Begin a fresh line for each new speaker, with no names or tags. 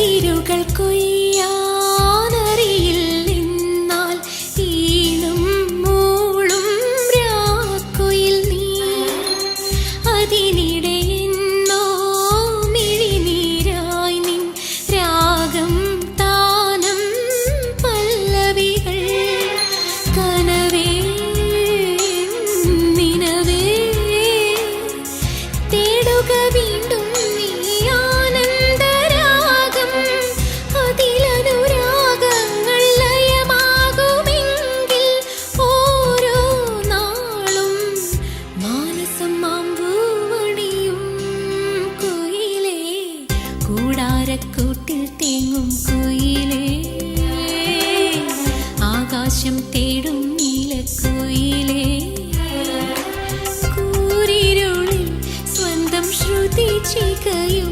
കതിരുകൾ കൊയ്യാനറിയില്ലെന്നാൽ ഈണം മൂളും രാക്കുയിൽ നീ അതിനിടെ എന്നോ മിഴിനീരായി നിൻ രാഗം താനം പല്ലവികൾ കനവേ നിനവേ തേടുക വീണ്ടും കൂട്ടിൽ തേങ്ങും കുയിലേ ആകാശം തേടും നീലക്കുയിലേ കൂരിരുളിൽ സ്വന്തം ശ്രുതി ചികയും